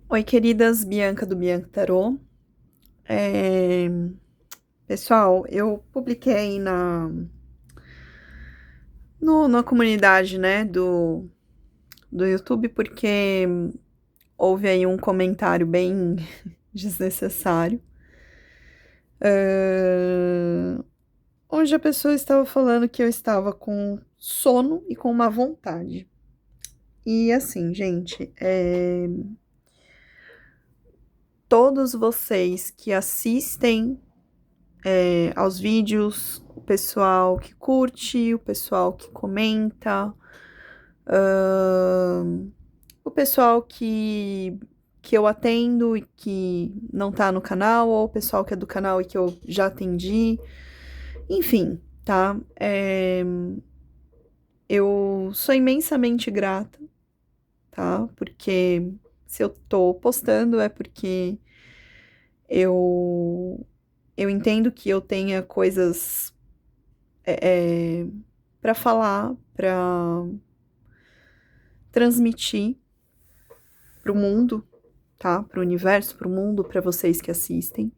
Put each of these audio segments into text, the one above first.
Oi, queridas, Bianca do Bianca Tarô. É, Pessoal, eu publiquei aí na comunidade, né, do YouTube, porque houve aí um comentário bem desnecessário, é, onde a pessoa estava falando que eu estava com sono e com má vontade. E assim, gente, todos vocês que assistem aos vídeos, o pessoal que curte, o pessoal que comenta, ahn, o pessoal que eu atendo e que não tá no canal, ou o pessoal que é do canal e que eu já atendi, enfim, tá? Eu sou imensamente grata, tá? Porque se eu tô postando é porque eu, eu entendo que eu tenha coisas para falar, para transmitir para o mundo, tá? Para o universo, para o mundo, para vocês que assistem.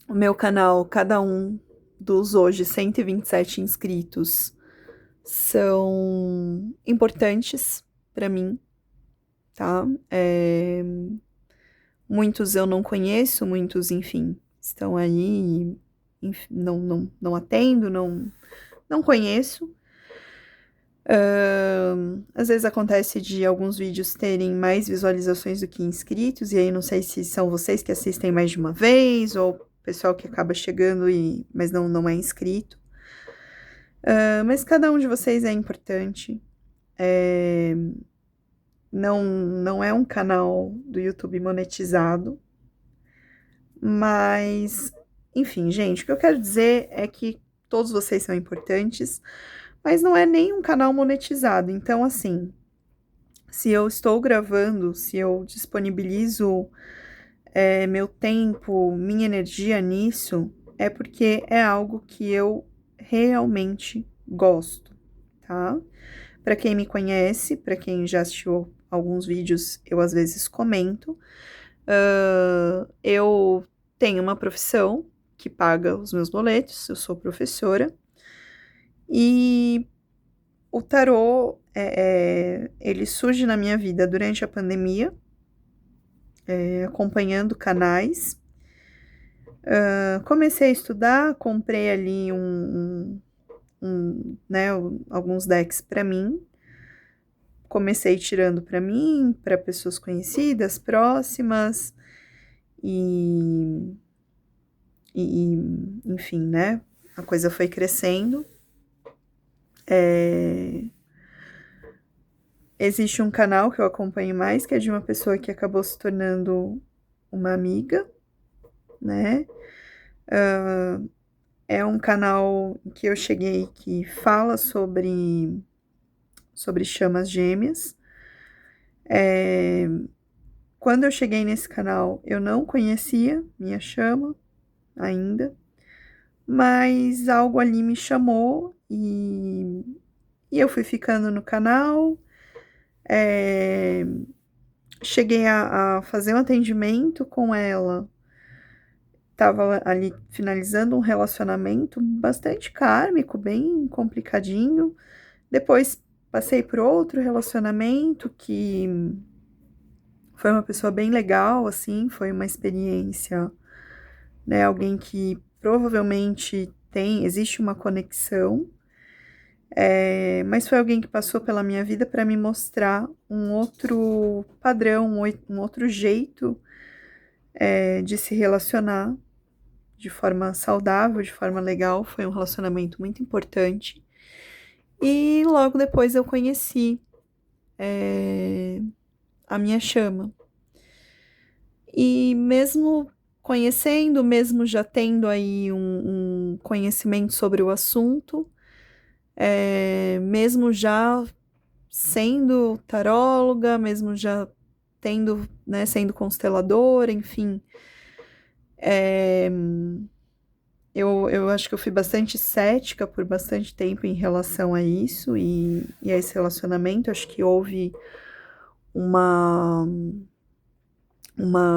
O meu canal, cada um dos hoje 127 inscritos são importantes para mim, tá? Muitos eu não conheço, muitos, enfim, estão aí, enfim, não atendo, não conheço. Às vezes acontece de alguns vídeos terem mais visualizações do que inscritos, e aí não sei se são vocês que assistem mais de uma vez, ou o pessoal que acaba chegando mas não é inscrito. Mas cada um de vocês é importante. Não é um canal do YouTube monetizado, mas, enfim, gente, o que eu quero dizer é que todos vocês são importantes, mas não é nem um canal monetizado. Então, assim, se eu estou gravando, se eu disponibilizo meu tempo, minha energia nisso, é porque é algo que eu realmente gosto, tá? Para quem me conhece, para quem já assistiu alguns vídeos, eu às vezes comento. Eu tenho uma profissão que paga os meus boletos, eu sou professora, e o tarô, ele surge na minha vida durante a pandemia, acompanhando canais. Comecei a estudar, comprei ali né, alguns decks para mim. Comecei tirando para mim, para pessoas conhecidas, próximas, e, enfim, né? A coisa foi crescendo. Existe um canal que eu acompanho mais, que é de uma pessoa que acabou se tornando uma amiga, né? É um canal que eu cheguei que fala sobre chamas gêmeas. Quando eu cheguei nesse canal, eu não conhecia minha chama ainda, mas algo ali me chamou e eu fui ficando no canal. Cheguei a fazer um atendimento com ela. Tava ali finalizando um relacionamento bastante kármico, bem complicadinho. Depois passei por outro relacionamento que foi uma pessoa bem legal, assim, foi uma experiência, né? Alguém que provavelmente existe uma conexão, mas foi alguém que passou pela minha vida para me mostrar um outro padrão, um outro jeito, de se relacionar de forma saudável, de forma legal. Foi um relacionamento muito importante. E logo depois eu conheci a minha chama. E mesmo conhecendo, mesmo já tendo aí um conhecimento sobre o assunto, mesmo já sendo taróloga, mesmo já tendo, né, sendo consteladora, enfim, eu acho que eu fui bastante cética por bastante tempo em relação a isso e a esse relacionamento. Acho que houve uma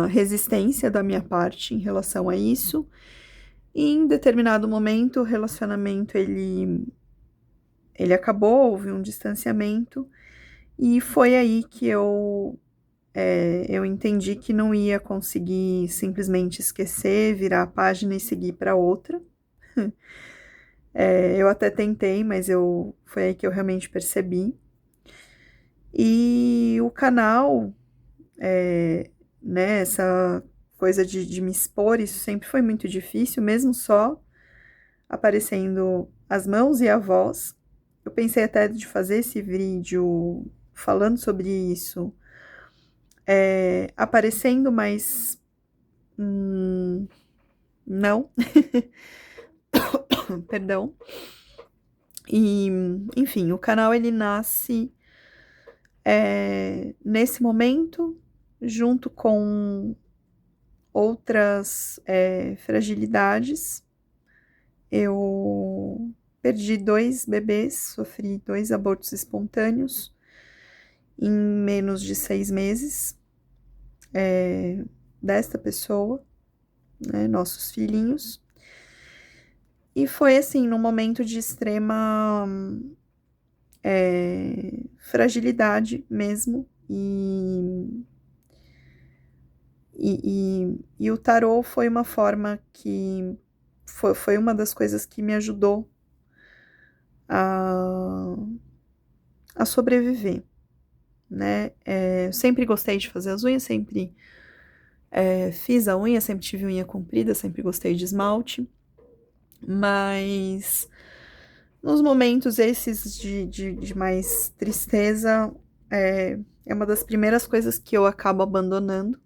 resistência da minha parte em relação a isso. E em determinado momento, o relacionamento ele acabou, houve um distanciamento, e foi aí que eu entendi que não ia conseguir simplesmente esquecer, virar a página e seguir para outra. Eu até tentei, mas foi aí que eu realmente percebi. E o canal, né, essa coisa de me expor, isso sempre foi muito difícil, mesmo só aparecendo as mãos e a voz. Eu pensei até de fazer esse vídeo falando sobre isso, aparecendo, mas não, perdão. E, enfim, o canal ele nasce nesse momento, junto com outras fragilidades. Eu perdi 2 bebês, sofri 2 abortos espontâneos em menos de 6 meses, desta pessoa, né, nossos filhinhos. E foi assim, num momento de extrema fragilidade mesmo. E o tarô foi uma forma que foi uma das coisas que me ajudou a, a sobreviver, né? Eu sempre gostei de fazer as unhas, sempre fiz a unha, sempre tive unha comprida, sempre gostei de esmalte, mas nos momentos esses de mais tristeza, é uma das primeiras coisas que eu acabo abandonando.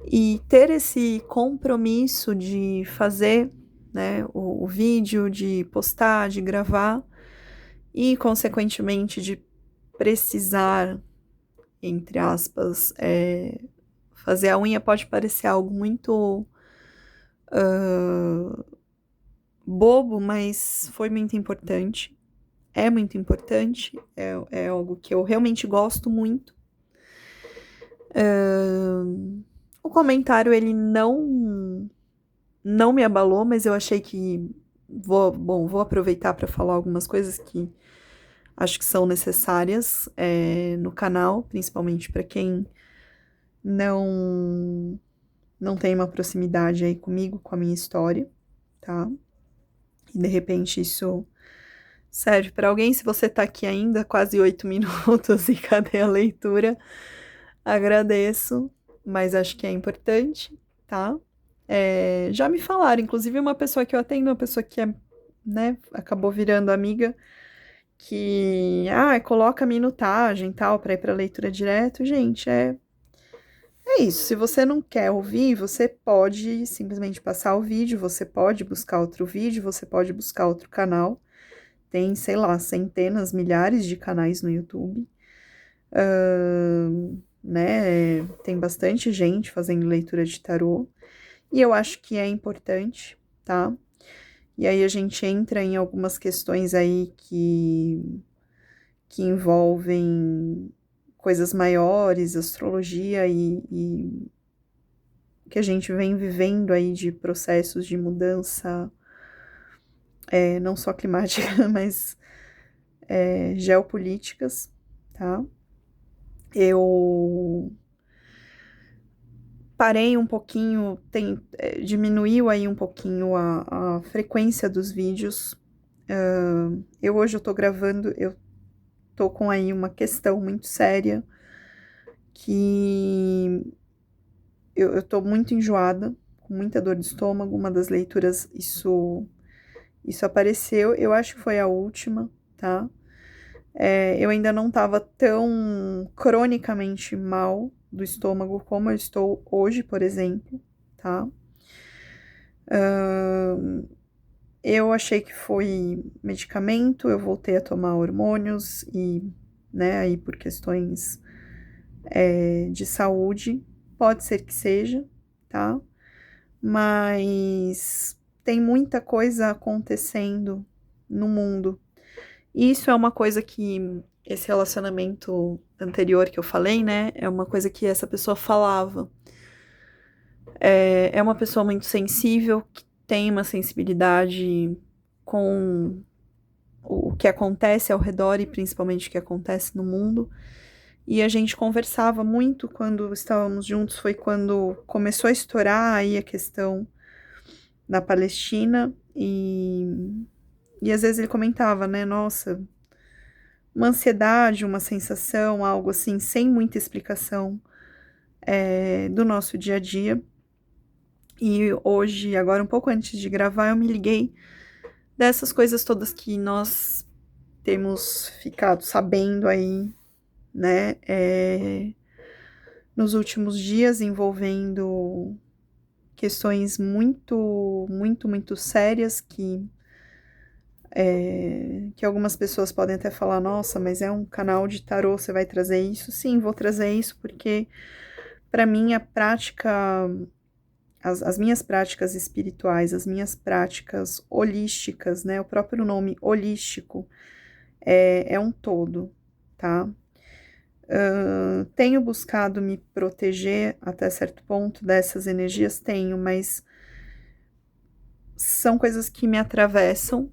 E ter esse compromisso de fazer, né, o vídeo, de postar, de gravar, e, consequentemente, de precisar, entre aspas, fazer a unha pode parecer algo muito bobo, mas foi muito importante. É muito importante, é algo que eu realmente gosto muito. O comentário, ele não me abalou, mas eu achei que vou aproveitar para falar algumas coisas que acho que são necessárias no canal, principalmente para quem não tem uma proximidade aí comigo, com a minha história, tá? E de repente isso serve para alguém. Se você tá aqui ainda, quase 8 minutos, e cadê a leitura? Agradeço, mas acho que é importante, tá? Já me falaram, inclusive uma pessoa que eu atendo, uma pessoa que né, acabou virando amiga, que, coloca a minutagem e tal, para ir para leitura direto. Gente, é isso. Se você não quer ouvir, você pode simplesmente passar o vídeo, você pode buscar outro vídeo, você pode buscar outro canal. Tem, sei lá, centenas, milhares de canais no YouTube. Né? Tem bastante gente fazendo leitura de tarô. E eu acho que é importante, tá? E aí a gente entra em algumas questões aí que envolvem coisas maiores, astrologia e que a gente vem vivendo aí de processos de mudança, não só climática, mas geopolíticas, tá? Eu parei um pouquinho, diminuiu aí um pouquinho a frequência dos vídeos. Hoje eu tô gravando, eu tô com aí uma questão muito séria, que eu tô muito enjoada, com muita dor de estômago. Uma das leituras, isso apareceu, eu acho que foi a última, tá? Eu ainda não tava tão cronicamente mal do estômago como eu estou hoje, por exemplo, tá? Eu achei que foi medicamento, eu voltei a tomar hormônios e, né, aí por questões de saúde, pode ser que seja, tá? Mas tem muita coisa acontecendo no mundo. E isso é uma coisa que esse relacionamento anterior que eu falei, né, é uma coisa que essa pessoa falava. É uma pessoa muito sensível, que tem uma sensibilidade com o que acontece ao redor e principalmente o que acontece no mundo. E a gente conversava muito quando estávamos juntos, foi quando começou a estourar aí a questão na Palestina e às vezes ele comentava, né, nossa, uma ansiedade, uma sensação, algo assim, sem muita explicação do nosso dia a dia. E hoje, agora um pouco antes de gravar, eu me liguei dessas coisas todas que nós temos ficado sabendo aí, né, nos últimos dias, envolvendo questões muito, muito, muito sérias que algumas pessoas podem até falar, nossa, mas é um canal de tarô, você vai trazer isso? Sim, vou trazer isso porque, para mim, a prática, as minhas práticas espirituais, as minhas práticas holísticas, né, o próprio nome holístico, é um todo, tá? Tenho buscado me proteger até certo ponto dessas energias, tenho, mas são coisas que me atravessam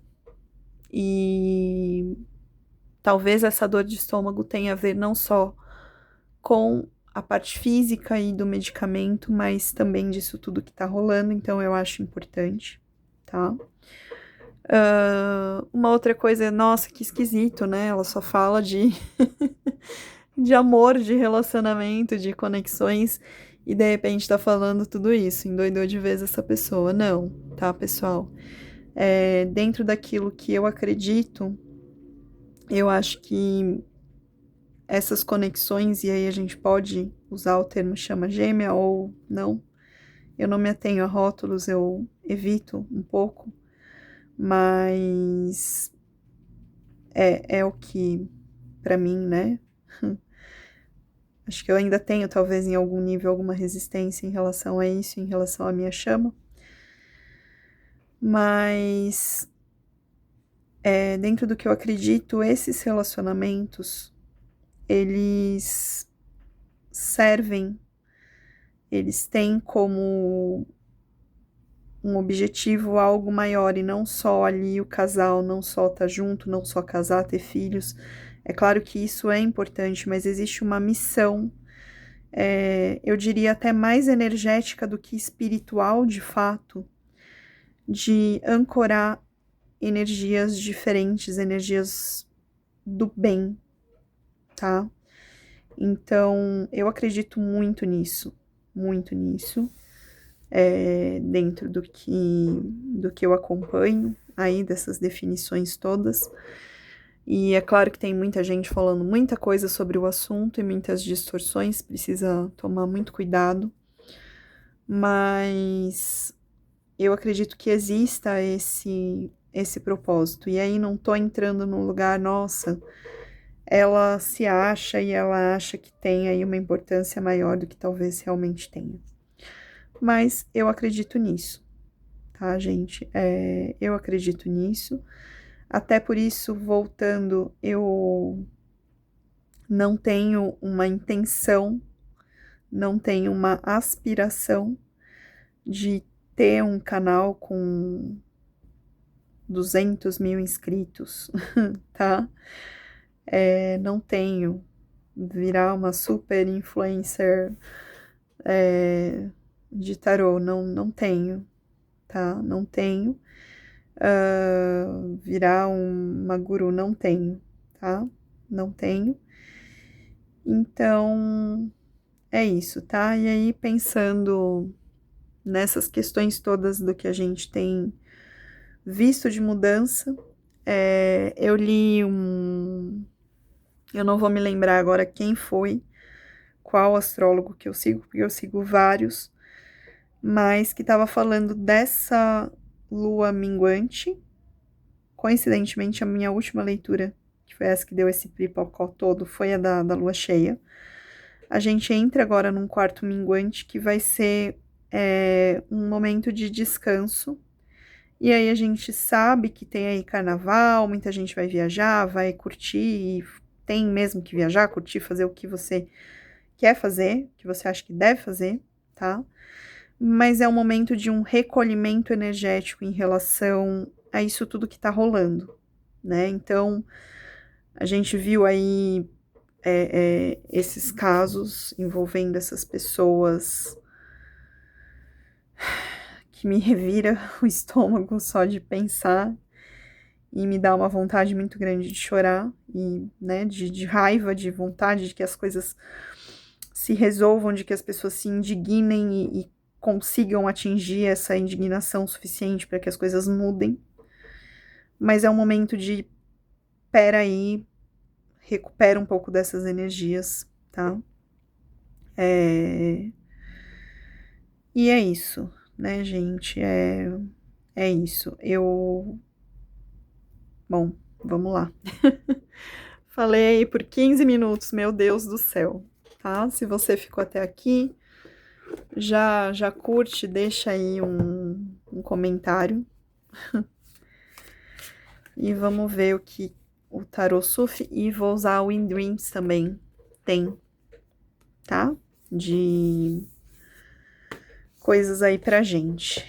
e talvez essa dor de estômago tenha a ver não só com a parte física e do medicamento, mas também disso tudo que tá rolando, então eu acho importante, tá? Uma outra coisa, nossa, que esquisito, né? Ela só fala de amor, de relacionamento, de conexões, e de repente tá falando tudo isso. Endoidou de vez essa pessoa. Não, tá, pessoal? Dentro daquilo que eu acredito, eu acho que essas conexões, e aí a gente pode usar o termo chama gêmea ou não, eu não me atenho a rótulos, eu evito um pouco, mas é o que, pra mim, né? Acho que eu ainda tenho, talvez, em algum nível, alguma resistência em relação a isso, em relação à minha chama. Mas, dentro do que eu acredito, esses relacionamentos, eles servem, eles têm como um objetivo algo maior e não só ali o casal, não só estar junto, não só casar, ter filhos. É claro que isso é importante, mas existe uma missão, eu diria até mais energética do que espiritual, de fato, de ancorar energias diferentes, energias do bem, tá? Então, eu acredito muito nisso, dentro do que eu acompanho aí dessas definições todas. E é claro que tem muita gente falando muita coisa sobre o assunto e muitas distorções, precisa tomar muito cuidado, mas eu acredito que exista esse propósito. E aí não tô entrando num lugar, nossa, ela se acha e ela acha que tem aí uma importância maior do que talvez realmente tenha. Mas eu acredito nisso, tá, gente? Eu acredito nisso. Até por isso, voltando, eu não tenho uma intenção, não tenho uma aspiração de ter um canal com 200 mil inscritos, tá? Não tenho virar uma super influencer de tarô, não tenho, tá? Não tenho. Virar uma guru, não tenho, tá? Não tenho. Então, é isso, tá? E aí, pensando nessas questões todas do que a gente tem visto de mudança, eu li eu não vou me lembrar agora quem foi, qual astrólogo que eu sigo, porque eu sigo vários, mas que estava falando dessa lua minguante. Coincidentemente, a minha última leitura, que foi essa que deu esse pipocó todo, foi a da lua cheia. A gente entra agora num quarto minguante que vai ser um momento de descanso. E aí a gente sabe que tem aí carnaval, muita gente vai viajar, vai curtir, tem mesmo que viajar, curtir, fazer o que você quer fazer, o que você acha que deve fazer, tá? Mas é um momento de um recolhimento energético em relação a isso tudo que tá rolando, né? Então, a gente viu aí esses casos envolvendo essas pessoas que me revira o estômago só de pensar e me dá uma vontade muito grande de chorar e, né, de raiva, de vontade de que as coisas se resolvam, de que as pessoas se indignem e consigam atingir essa indignação suficiente para que as coisas mudem. Mas é um momento de, peraí, recupera um pouco dessas energias, tá? E é isso, né, gente? É isso. Bom, vamos lá. Falei aí por 15 minutos, meu Deus do céu, tá? Se você ficou até aqui, já curte, deixa aí um comentário. E vamos ver o que o Tarô Sufi, e vou usar o Wind Dreams também, tem, tá? De coisas aí pra gente.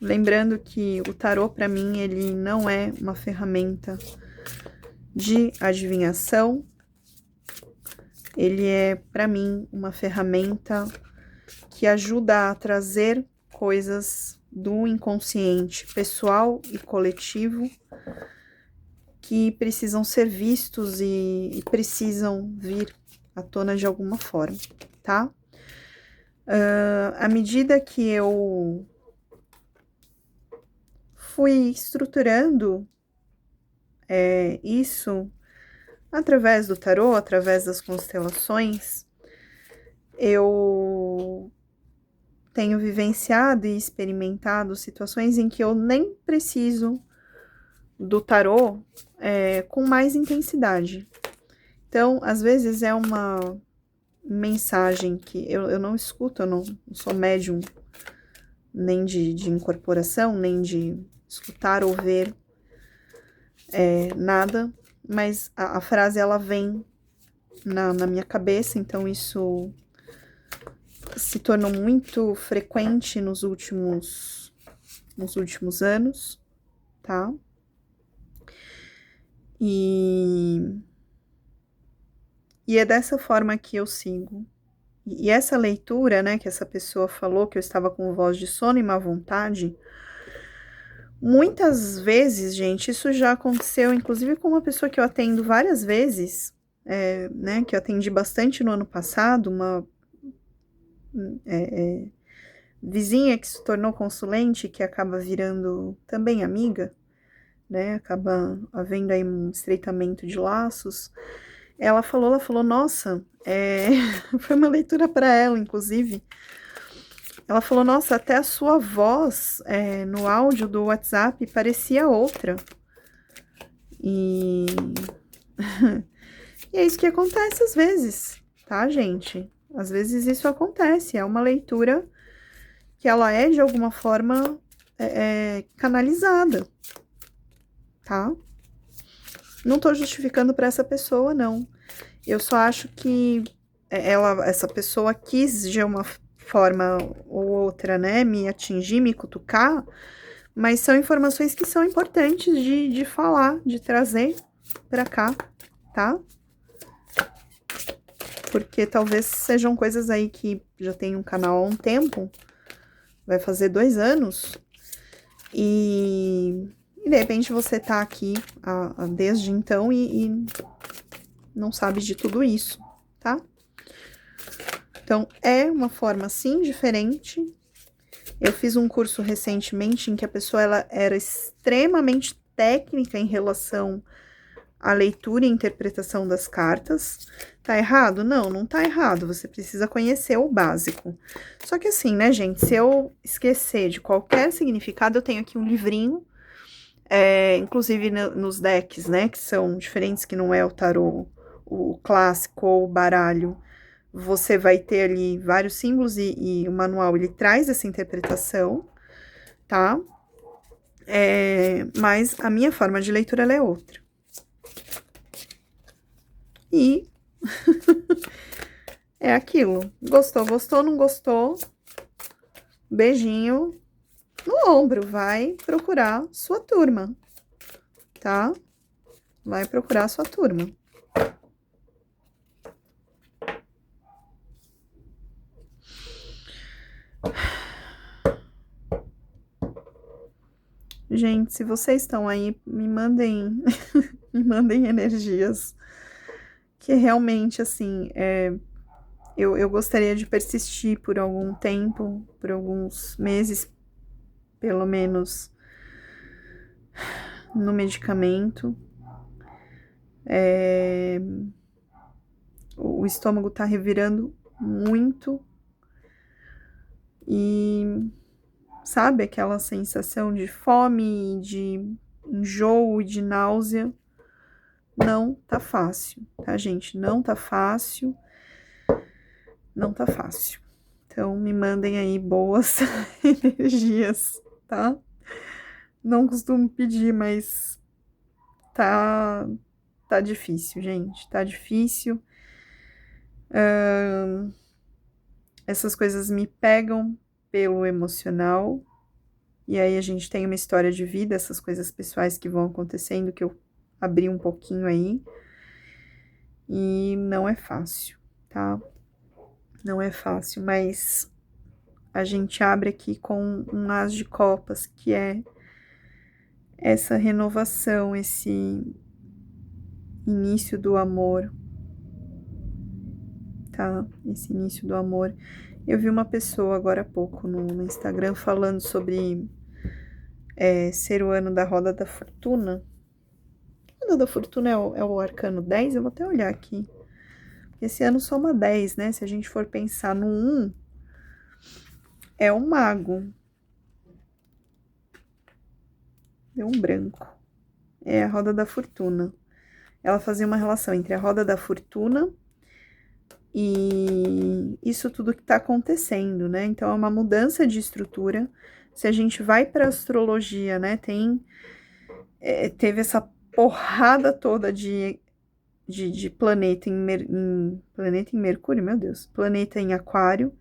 Lembrando que o tarô, para mim, ele não é uma ferramenta de adivinhação. Ele é, para mim, uma ferramenta que ajuda a trazer coisas do inconsciente pessoal e coletivo que precisam ser vistos e precisam vir à tona de alguma forma, tá? À medida que eu fui estruturando isso através do tarô, através das constelações, eu tenho vivenciado e experimentado situações em que eu nem preciso do tarô com mais intensidade. Então, às vezes é uma mensagem que eu não escuto, eu não sou médium nem de incorporação, nem de escutar ou ver nada, mas a frase ela vem na minha cabeça, então isso se tornou muito frequente nos últimos anos, tá? E é dessa forma que eu sigo. E essa leitura, né, que essa pessoa falou, que eu estava com voz de sono e má vontade, muitas vezes, gente, isso já aconteceu, inclusive com uma pessoa que eu atendo várias vezes, né, que eu atendi bastante no ano passado, uma vizinha que se tornou consulente, que acaba virando também amiga, né, acaba havendo aí um estreitamento de laços. Ela falou, nossa, foi uma leitura para ela, inclusive. Ela falou, nossa, até a sua voz no áudio do WhatsApp parecia outra. E... e é isso que acontece às vezes, tá, gente? Às vezes isso acontece, é uma leitura que ela é de alguma forma canalizada, tá? Não tô justificando para essa pessoa, não. Eu só acho que essa pessoa quis de uma forma ou outra, né, me atingir, me cutucar, mas são informações que são importantes de falar, de trazer para cá, tá? Porque talvez sejam coisas aí que já tem um canal há um tempo, vai fazer 2 anos, e de repente você tá aqui desde então e não sabe de tudo isso, tá? Então, é uma forma, sim, diferente. Eu fiz um curso recentemente em que a pessoa ela era extremamente técnica em relação à leitura e interpretação das cartas. Tá errado? Não, não tá errado. Você precisa conhecer o básico. Só que assim, né, gente? Se eu esquecer de qualquer significado, eu tenho aqui um livrinho, inclusive nos decks, né, que são diferentes, que não é o tarô, o clássico ou o baralho. Você vai ter ali vários símbolos e o manual, ele traz essa interpretação, tá? Mas a minha forma de leitura, ela é outra. E é aquilo. Gostou, gostou, não gostou? Beijinho no ombro. Vai procurar sua turma, tá? Vai procurar sua turma. Gente, se vocês estão aí, me mandem, me mandem energias. Que realmente, assim, eu gostaria de persistir por algum tempo, por alguns meses, pelo menos, no medicamento. O estômago tá revirando muito. E sabe aquela sensação de fome, de enjoo e de náusea? Não tá fácil, tá, gente? Não tá fácil. Não tá fácil. Então, me mandem aí boas energias, tá? Não costumo pedir, mas tá, tá difícil, gente. Tá difícil. Essas coisas me pegam pelo emocional. E aí a gente tem uma história de vida, essas coisas pessoais que vão acontecendo, que eu abri um pouquinho aí. E não é fácil, tá? Não é fácil, mas a gente abre aqui com um as de copas, que é essa renovação, esse início do amor, tá? Esse início do amor. Eu vi uma pessoa agora há pouco no Instagram falando sobre ser o ano da Roda da Fortuna. A Roda da Fortuna é o arcano 10, eu vou até olhar aqui. Esse ano soma 10, né? Se a gente for pensar no 1, é um mago. Deu um branco. É a Roda da Fortuna. Ela fazia uma relação entre a Roda da Fortuna e isso tudo que está acontecendo, né? Então, é uma mudança de estrutura. Se a gente vai para astrologia, né? Teve essa porrada toda de planeta planeta em Mercúrio, meu Deus, planeta em Aquário.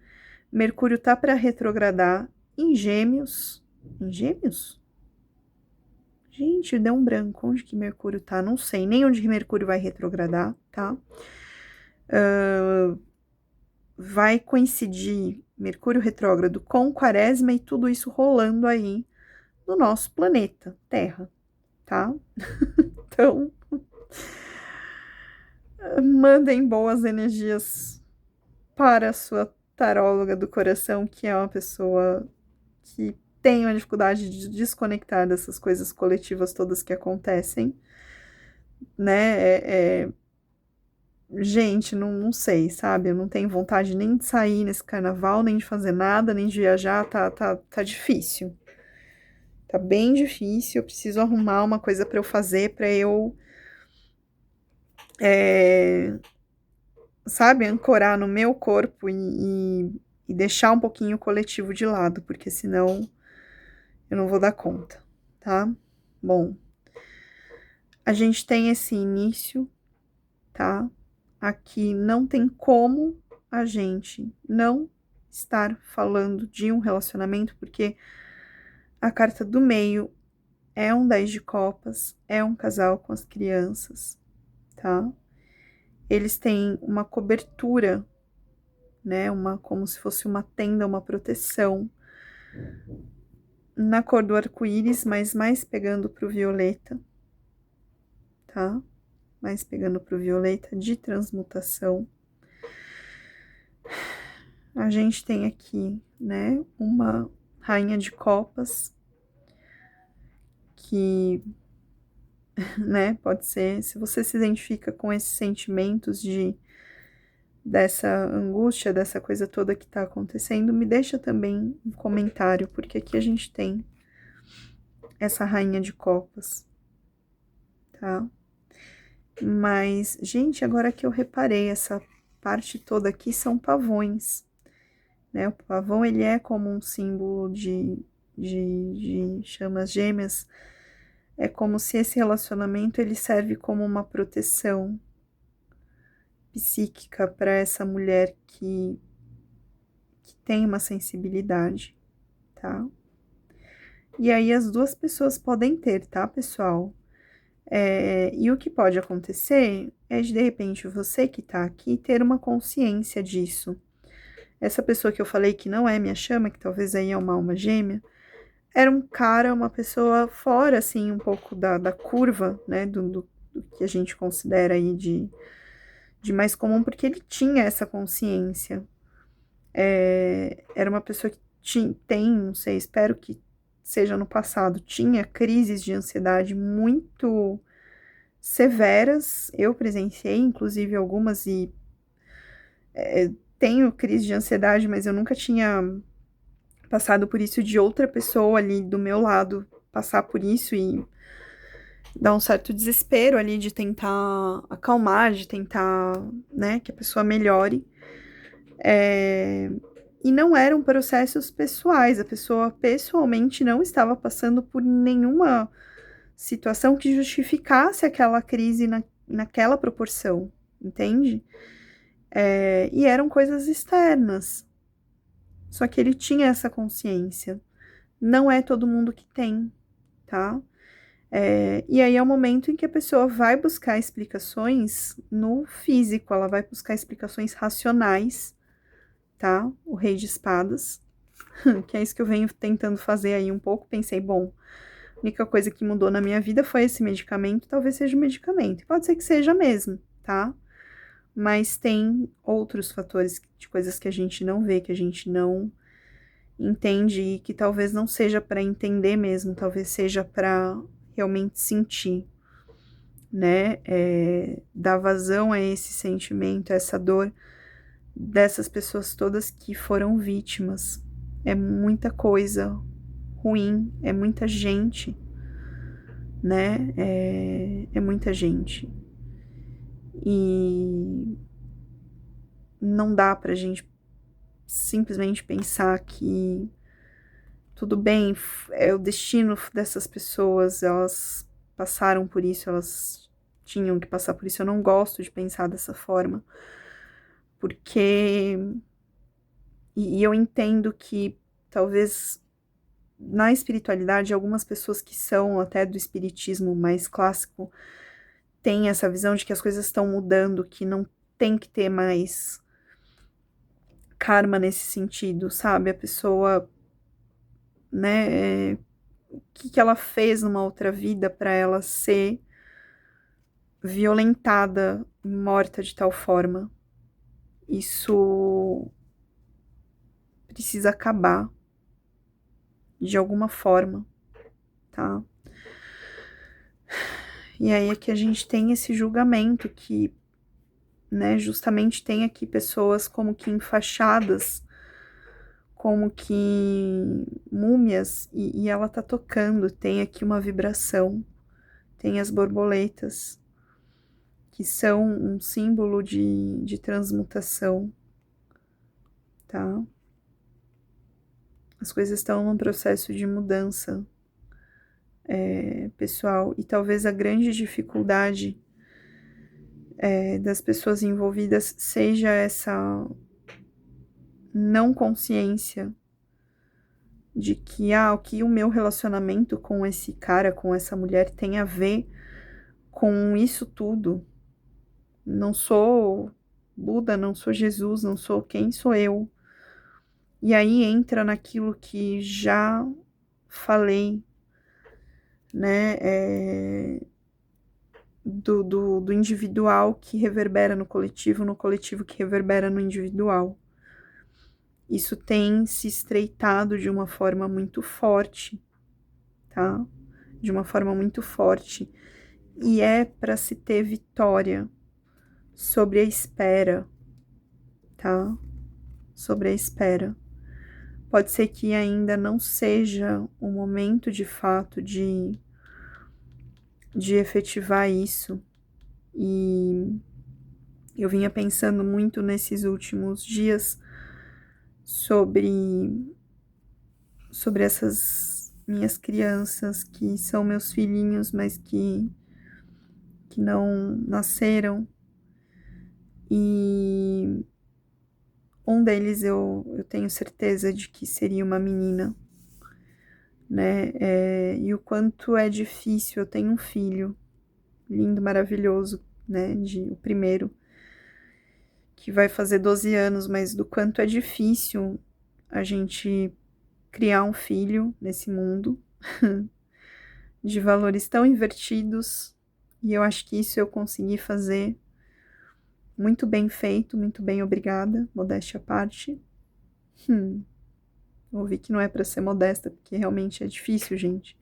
Mercúrio tá para retrogradar em Gêmeos. Em Gêmeos? Gente, deu um branco. Onde que Mercúrio tá? Não sei nem onde que Mercúrio vai retrogradar, tá? Vai coincidir Mercúrio retrógrado com Quaresma e tudo isso rolando aí no nosso planeta, Terra, tá? Então, mandem boas energias para a sua taróloga do coração, que é uma pessoa que tem uma dificuldade de desconectar dessas coisas coletivas todas que acontecem, né? Gente, não sei, sabe? Eu não tenho vontade nem de sair nesse carnaval, nem de fazer nada, nem de viajar, tá difícil. Tá bem difícil, eu preciso arrumar uma coisa para eu fazer, para eu, sabe, ancorar no meu corpo e deixar um pouquinho o coletivo de lado, porque senão eu não vou dar conta, tá? Bom, a gente tem esse início, tá? Aqui não tem como a gente não estar falando de um relacionamento, porque a carta do meio é um 10 de copas, é um casal com as crianças, tá? Eles têm uma cobertura, né? Como se fosse uma tenda, uma proteção na cor do arco-íris, mas mais pegando pro violeta, tá? Mais pegando pro violeta de transmutação. A gente tem aqui, né, uma rainha de copas que, né, pode ser, se você se identifica com esses sentimentos dessa angústia, dessa coisa toda que tá acontecendo, me deixa também um comentário, porque aqui a gente tem essa rainha de copas, tá? Mas, gente, agora que eu reparei, essa parte toda aqui são pavões, né? O pavão, ele é como um símbolo de de chamas gêmeas, é como se esse relacionamento ele serve como uma proteção psíquica para essa mulher que tem uma sensibilidade, tá? E aí as duas pessoas podem ter, tá, pessoal? E o que pode acontecer é de repente você que tá aqui ter uma consciência disso. Essa pessoa que eu falei que não é minha chama, que talvez aí é uma alma gêmea, era um cara, uma pessoa fora, assim, um pouco da curva, né, do que a gente considera aí de mais comum, porque ele tinha essa consciência. Era uma pessoa que tem, não sei, espero que seja no passado, tinha crises de ansiedade muito severas. Eu presenciei, inclusive, algumas e tenho crise de ansiedade, mas eu nunca tinha passado por isso de outra pessoa ali do meu lado passar por isso e dar um certo desespero ali de tentar acalmar, de tentar, né, que a pessoa melhore. E não eram processos pessoais, a pessoa pessoalmente não estava passando por nenhuma situação que justificasse aquela crise naquela proporção, entende? E eram coisas externas. Só que ele tinha essa consciência. Não é todo mundo que tem, tá? E aí é o momento em que a pessoa vai buscar explicações no físico, ela vai buscar explicações racionais, tá? O Rei de Espadas, que é isso que eu venho tentando fazer aí um pouco. Pensei, bom, a única coisa que mudou na minha vida foi esse medicamento, talvez seja o medicamento. Pode ser que seja mesmo, tá? Mas tem outros fatores de coisas que a gente não vê, que a gente não entende e que talvez não seja para entender mesmo, talvez seja para realmente sentir, né? Dar vazão a esse sentimento, a essa dor dessas pessoas todas que foram vítimas. É muita coisa ruim, é muita gente, né? É muita gente. E não dá pra gente simplesmente pensar que tudo bem, é o destino dessas pessoas, elas passaram por isso, elas tinham que passar por isso. Eu não gosto de pensar dessa forma, porque. E eu entendo que talvez na espiritualidade, algumas pessoas que são até do espiritismo mais clássico têm essa visão de que as coisas estão mudando, que não tem que ter mais karma nesse sentido, sabe? A pessoa, né? O que ela fez numa outra vida para ela ser violentada, morta de tal forma. Isso precisa acabar de alguma forma, tá? E aí é que a gente tem esse julgamento que, né, justamente tem aqui pessoas como que enfaixadas, como que múmias, e ela tá tocando, tem aqui uma vibração, tem as borboletas, que são um símbolo de transmutação, tá? As coisas estão num processo de mudança, pessoal, e talvez a grande dificuldade das pessoas envolvidas seja essa não consciência de que, o que o meu relacionamento com esse cara, com essa mulher tem a ver com isso tudo. Não sou Buda, não sou Jesus, não sou quem sou eu. E aí entra naquilo que já falei, né, do individual que reverbera no coletivo que reverbera no individual. Isso tem se estreitado de uma forma muito forte, tá? De uma forma muito forte. E é para se ter vitória sobre a espera, tá? Sobre a espera. Pode ser que ainda não seja o momento de fato de efetivar isso. E eu vinha pensando muito nesses últimos dias sobre sobre essas minhas crianças que são meus filhinhos, mas que não nasceram. E um deles eu tenho certeza de que seria uma menina, né? E o quanto é difícil. Eu tenho um filho lindo, maravilhoso, né? O primeiro, que vai fazer 12 anos, mas do quanto é difícil a gente criar um filho nesse mundo de valores tão invertidos. E eu acho que isso eu consegui fazer muito bem feito, muito bem, obrigada, modéstia à parte. Ouvi que não é para ser modesta, porque realmente é difícil, gente.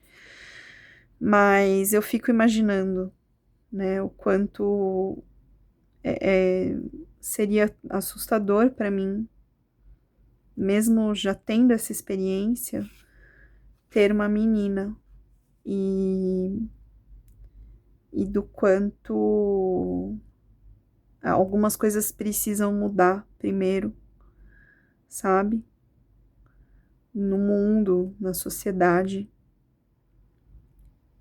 Mas eu fico imaginando, né, o quanto seria assustador para mim, mesmo já tendo essa experiência, ter uma menina e, e do quanto algumas coisas precisam mudar primeiro, sabe? No mundo, na sociedade,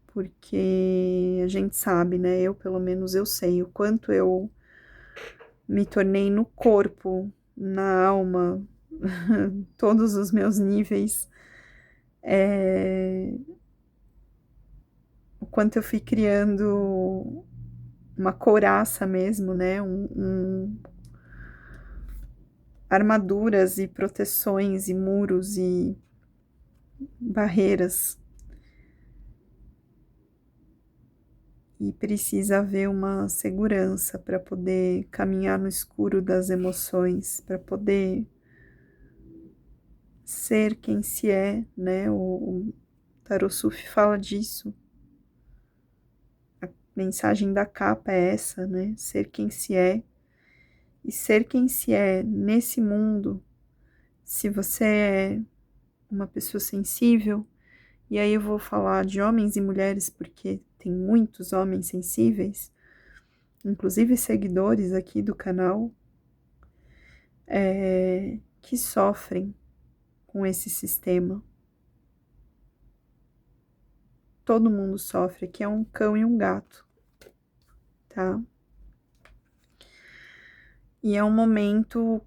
porque a gente sabe, né? Eu, pelo menos, eu sei o quanto eu me tornei no corpo, na alma, todos os meus níveis, o quanto eu fui criando uma couraça mesmo, né? Armaduras e proteções e muros e barreiras. E precisa haver uma segurança para poder caminhar no escuro das emoções, para poder ser quem se é, né? O Tarô Sufi fala disso. A mensagem da capa é essa, né? Ser quem se é. E ser quem se é nesse mundo, se você é uma pessoa sensível, e aí eu vou falar de homens e mulheres porque tem muitos homens sensíveis, inclusive seguidores aqui do canal, que sofrem com esse sistema. Todo mundo sofre, aqui é um cão e um gato, tá? E é um momento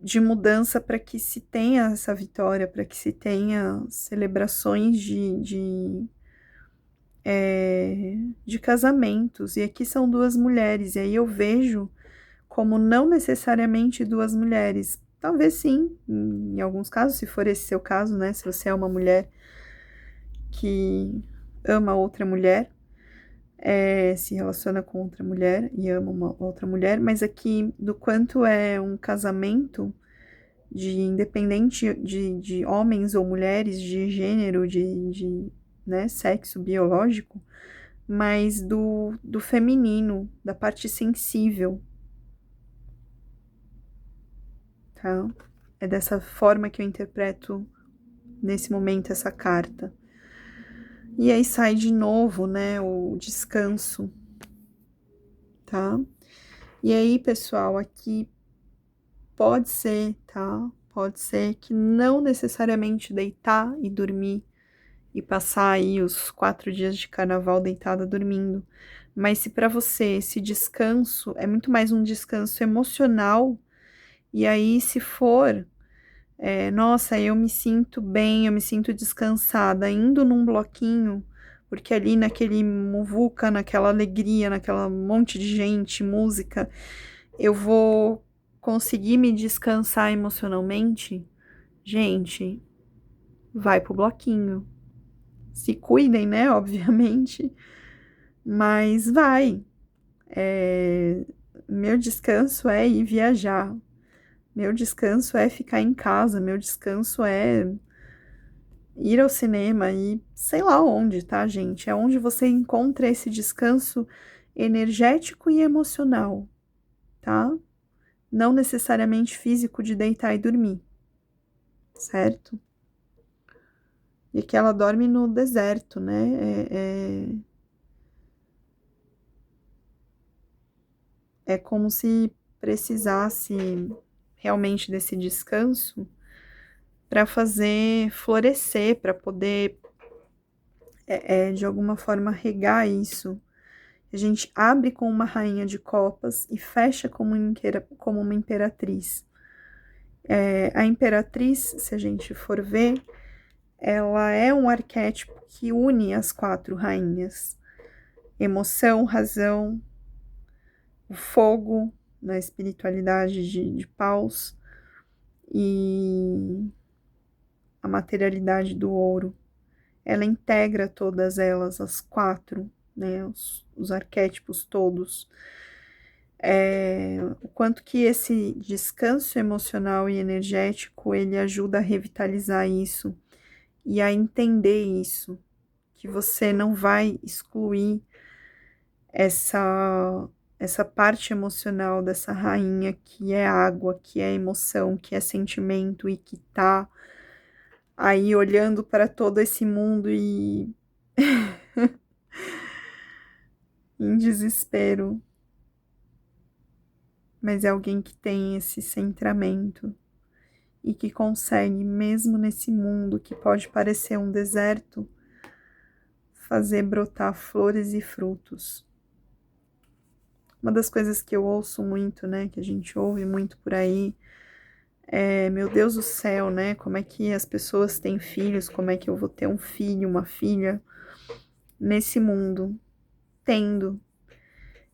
de mudança para que se tenha essa vitória, para que se tenha celebrações de casamentos. E aqui são duas mulheres, e aí eu vejo como não necessariamente duas mulheres. Talvez sim, em alguns casos, se for esse seu caso, né? Se você é uma mulher que ama outra mulher, se relaciona com outra mulher e ama uma outra mulher, mas aqui do quanto é um casamento de independente de homens ou mulheres, de gênero, né, sexo biológico, mas do feminino, da parte sensível, tá? É dessa forma que eu interpreto nesse momento essa carta. E aí sai de novo, né, o descanso, tá? E aí, pessoal, aqui pode ser, tá? Pode ser que não necessariamente deitar e dormir e passar aí os 4 dias de carnaval deitada dormindo. Mas se para você esse descanso é muito mais um descanso emocional, e aí se for, nossa, eu me sinto bem, eu me sinto descansada, indo num bloquinho, porque ali naquele muvuca, naquela alegria, naquela monte de gente, música, eu vou conseguir me descansar emocionalmente, gente, vai pro bloquinho. Se cuidem, né? Obviamente, mas vai. Meu descanso é ir viajar. Meu descanso é ficar em casa. Meu descanso é ir ao cinema e sei lá onde, tá, gente? É onde você encontra esse descanso energético e emocional, tá? Não necessariamente físico de deitar e dormir, certo? E que ela dorme no deserto, né? É como se precisasse realmente desse descanso para fazer florescer, para poder, de alguma forma, regar isso. A gente abre com uma rainha de copas e fecha como uma imperatriz. A imperatriz, se a gente for ver, ela é um arquétipo que une as 4 rainhas: emoção, razão, o fogo, na espiritualidade de Paus, e a materialidade do ouro. Ela integra todas elas, as 4, né, os arquétipos todos. O quanto que esse descanso emocional e energético, ele ajuda a revitalizar isso e a entender isso, que você não vai excluir essa parte emocional dessa rainha que é água, que é emoção, que é sentimento e que tá aí olhando para todo esse mundo e em desespero, mas é alguém que tem esse centramento e que consegue, mesmo nesse mundo que pode parecer um deserto, fazer brotar flores e frutos. Uma das coisas que eu ouço muito, né, que a gente ouve muito por aí, meu Deus do céu, né, como é que as pessoas têm filhos, como é que eu vou ter um filho, uma filha nesse mundo? Tendo.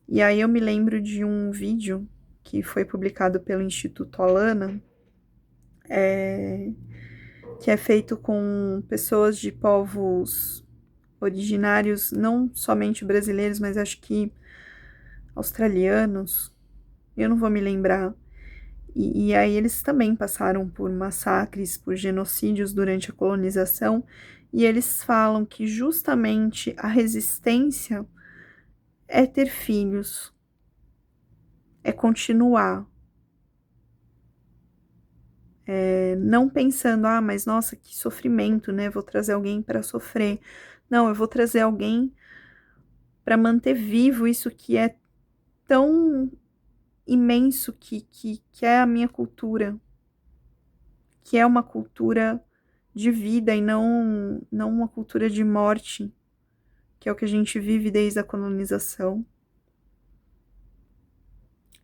E aí eu me lembro de um vídeo que foi publicado pelo Instituto Alana, que é feito com pessoas de povos originários, não somente brasileiros, mas acho que australianos, eu não vou me lembrar. E aí eles também passaram por massacres, por genocídios durante a colonização, e eles falam que justamente a resistência é ter filhos, é continuar. Não pensando, mas nossa, que sofrimento, né? Vou trazer alguém para sofrer. Não, eu vou trazer alguém para manter vivo isso que é tão imenso que é a minha cultura, que é uma cultura de vida e não uma cultura de morte, que é o que a gente vive desde a colonização.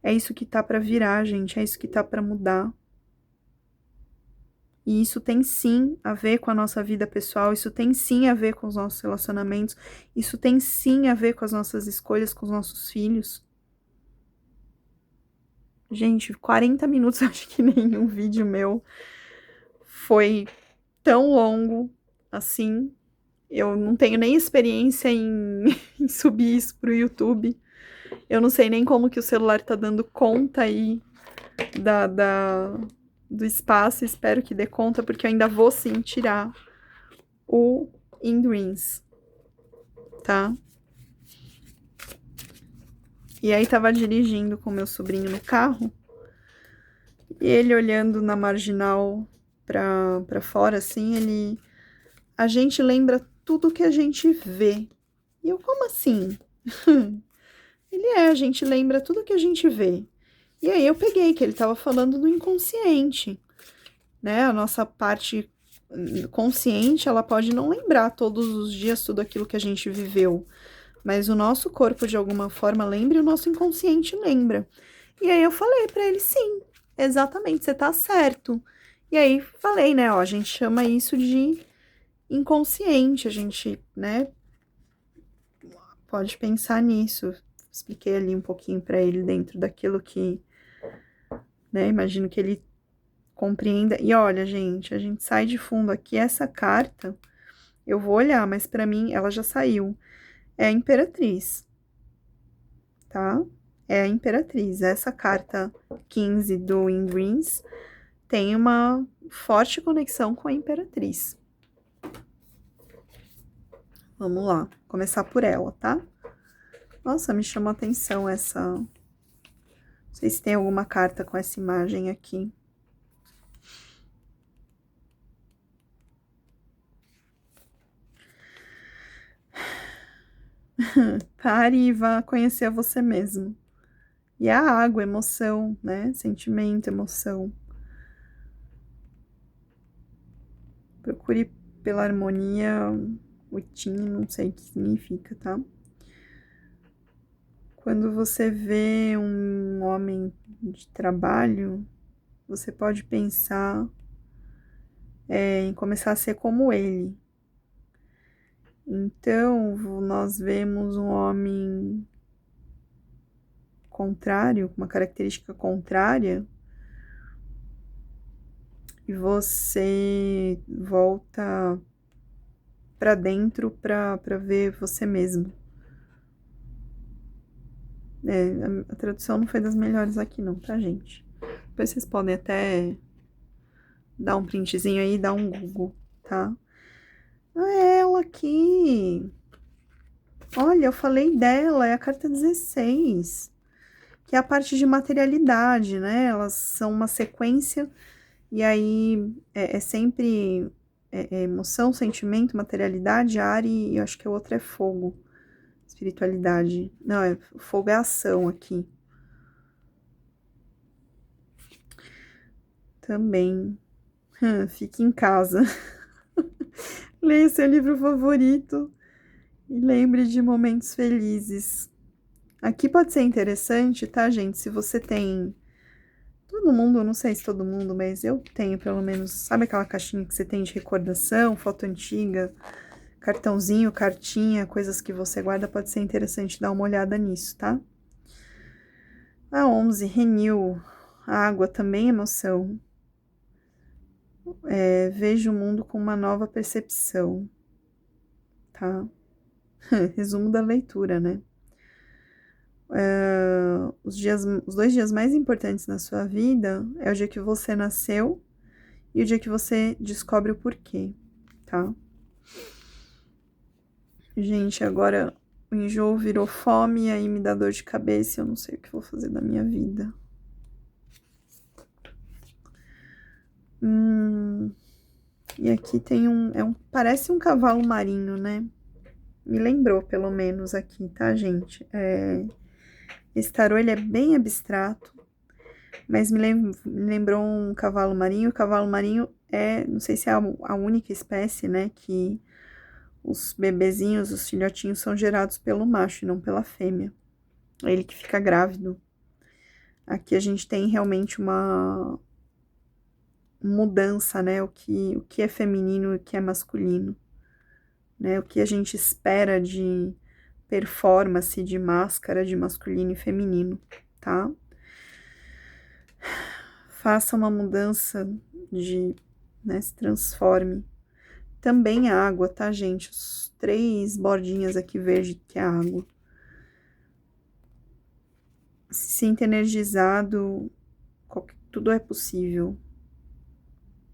É isso que tá para virar, gente, é isso que tá para mudar. E isso tem sim a ver com a nossa vida pessoal, isso tem sim a ver com os nossos relacionamentos, isso tem sim a ver com as nossas escolhas com os nossos filhos. Gente, 40 minutos, acho que nenhum vídeo meu foi tão longo assim. Eu não tenho nem experiência em subir isso pro YouTube. Eu não sei nem como que o celular tá dando conta aí da, da, do espaço. Espero que dê conta, porque eu ainda vou sim tirar o InDreams, tá? E aí tava dirigindo com meu sobrinho no carro, e ele olhando na marginal pra fora, assim, ele... A gente lembra tudo que a gente vê. E eu, como assim? A gente lembra tudo que a gente vê. E aí eu peguei que ele tava falando do inconsciente, né? A nossa parte consciente, ela pode não lembrar todos os dias tudo aquilo que a gente viveu, mas o nosso corpo, de alguma forma, lembra e o nosso inconsciente lembra. E aí eu falei pra ele, sim, exatamente, você tá certo. E aí falei, né, ó, a gente chama isso de inconsciente, a gente, né, pode pensar nisso. Expliquei ali um pouquinho pra ele dentro daquilo que, né, imagino que ele compreenda. E olha, gente, a gente sai de fundo aqui, essa carta, eu vou olhar, mas pra mim ela já saiu. É a Imperatriz, tá? É a Imperatriz. Essa carta 15 do In Dreams tem uma forte conexão com a Imperatriz. Vamos lá, começar por ela, tá? Nossa, me chamou a atenção essa... Não sei se tem alguma carta com essa imagem aqui. Pare e vá conhecer você mesmo. E a água, emoção, né? Sentimento, emoção. Procure pela harmonia, o Tim, não sei o que significa, tá? Quando você vê um homem de trabalho, você pode pensar em começar a ser como ele. Então, nós vemos um homem contrário, com uma característica contrária, e você volta para dentro para ver você mesmo. A tradução não foi das melhores aqui não, tá, gente? Depois vocês podem até dar um printzinho aí e dar um Google, tá? É ela aqui. Olha, eu falei dela, é a carta 16, que é a parte de materialidade, né? Elas são uma sequência, e aí é sempre emoção, sentimento, materialidade, ar e eu acho que a outra é fogo, espiritualidade. Não, fogo é ação aqui. Também. Fique em casa. Leia seu livro favorito e lembre de momentos felizes. Aqui pode ser interessante, tá, gente? Se você tem. Todo mundo, não sei se todo mundo, mas eu tenho pelo menos. Sabe aquela caixinha que você tem de recordação, foto antiga, cartãozinho, cartinha, coisas que você guarda? Pode ser interessante dar uma olhada nisso, tá? A 11, Renew. A água também é emoção. Veja o mundo com uma nova percepção, tá? Resumo da leitura, né? Os 2 dias mais importantes na sua vida é o dia que você nasceu e o dia que você descobre o porquê, tá? Gente, agora o enjoo virou fome e aí me dá dor de cabeça e eu não sei o que vou fazer da minha vida. E aqui tem parece um cavalo marinho, né? Me lembrou, pelo menos, aqui, tá, gente? Esse tarô, ele é bem abstrato, mas me lembrou um cavalo marinho. O cavalo marinho não sei se é a única espécie, né, que os bebezinhos, os filhotinhos são gerados pelo macho e não pela fêmea. É ele que fica grávido. Aqui a gente tem realmente uma mudança, né, o que é feminino e o que é masculino, né, o que a gente espera de performance, de máscara, de masculino e feminino, tá? Faça uma mudança né, se transforme. Também a água, tá, gente? Os 3 bordinhas aqui verde que é a água. Se sinta energizado, tudo é possível.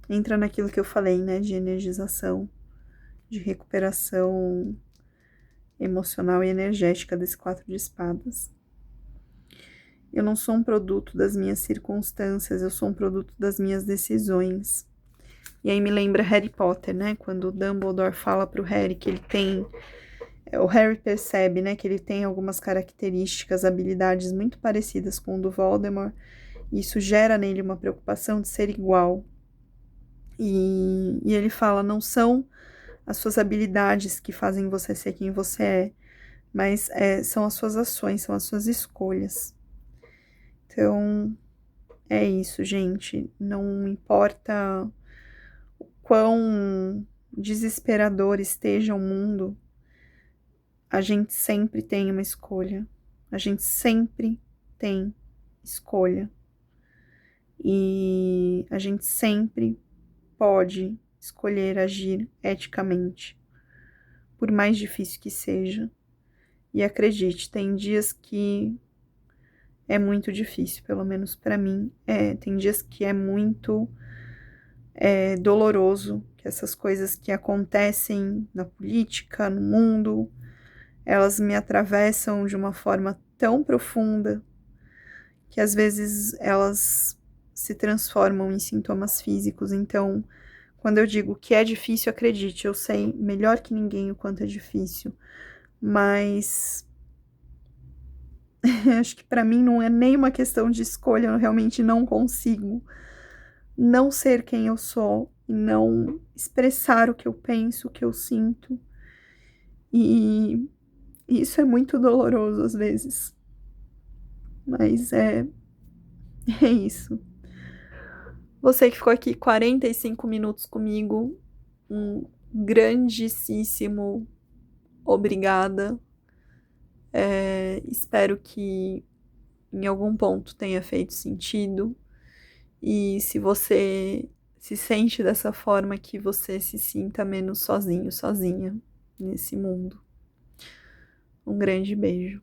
Entra naquilo que eu falei, né, de energização, de recuperação emocional e energética desse 4 de espadas. Eu não sou um produto das minhas circunstâncias, eu sou um produto das minhas decisões. E aí me lembra Harry Potter, né? Quando o Dumbledore fala pro Harry que ele tem... O Harry percebe, né, que ele tem algumas características, habilidades muito parecidas com o do Voldemort. E isso gera nele uma preocupação de ser igual. E ele fala, não são as suas habilidades que fazem você ser quem você é, mas são as suas ações, são as suas escolhas. Então, é isso, gente. Não importa o quão desesperador esteja o mundo, a gente sempre tem uma escolha. A gente sempre tem escolha. E a gente sempre pode escolher agir eticamente, por mais difícil que seja. E acredite, tem dias que é muito difícil, pelo menos para mim. Tem dias que é muito doloroso, que essas coisas que acontecem na política, no mundo, elas me atravessam de uma forma tão profunda que às vezes elas se transformam em sintomas físicos. Então, quando eu digo que é difícil, acredite, eu sei melhor que ninguém o quanto é difícil, mas acho que para mim não é nem uma questão de escolha, eu realmente não consigo não ser quem eu sou e não expressar o que eu penso, o que eu sinto. E isso é muito doloroso às vezes, mas é isso. Você que ficou aqui 45 minutos comigo, um grandíssimo obrigada. Espero que em algum ponto tenha feito sentido. E se você se sente dessa forma, que você se sinta menos sozinho, sozinha nesse mundo. Um grande beijo.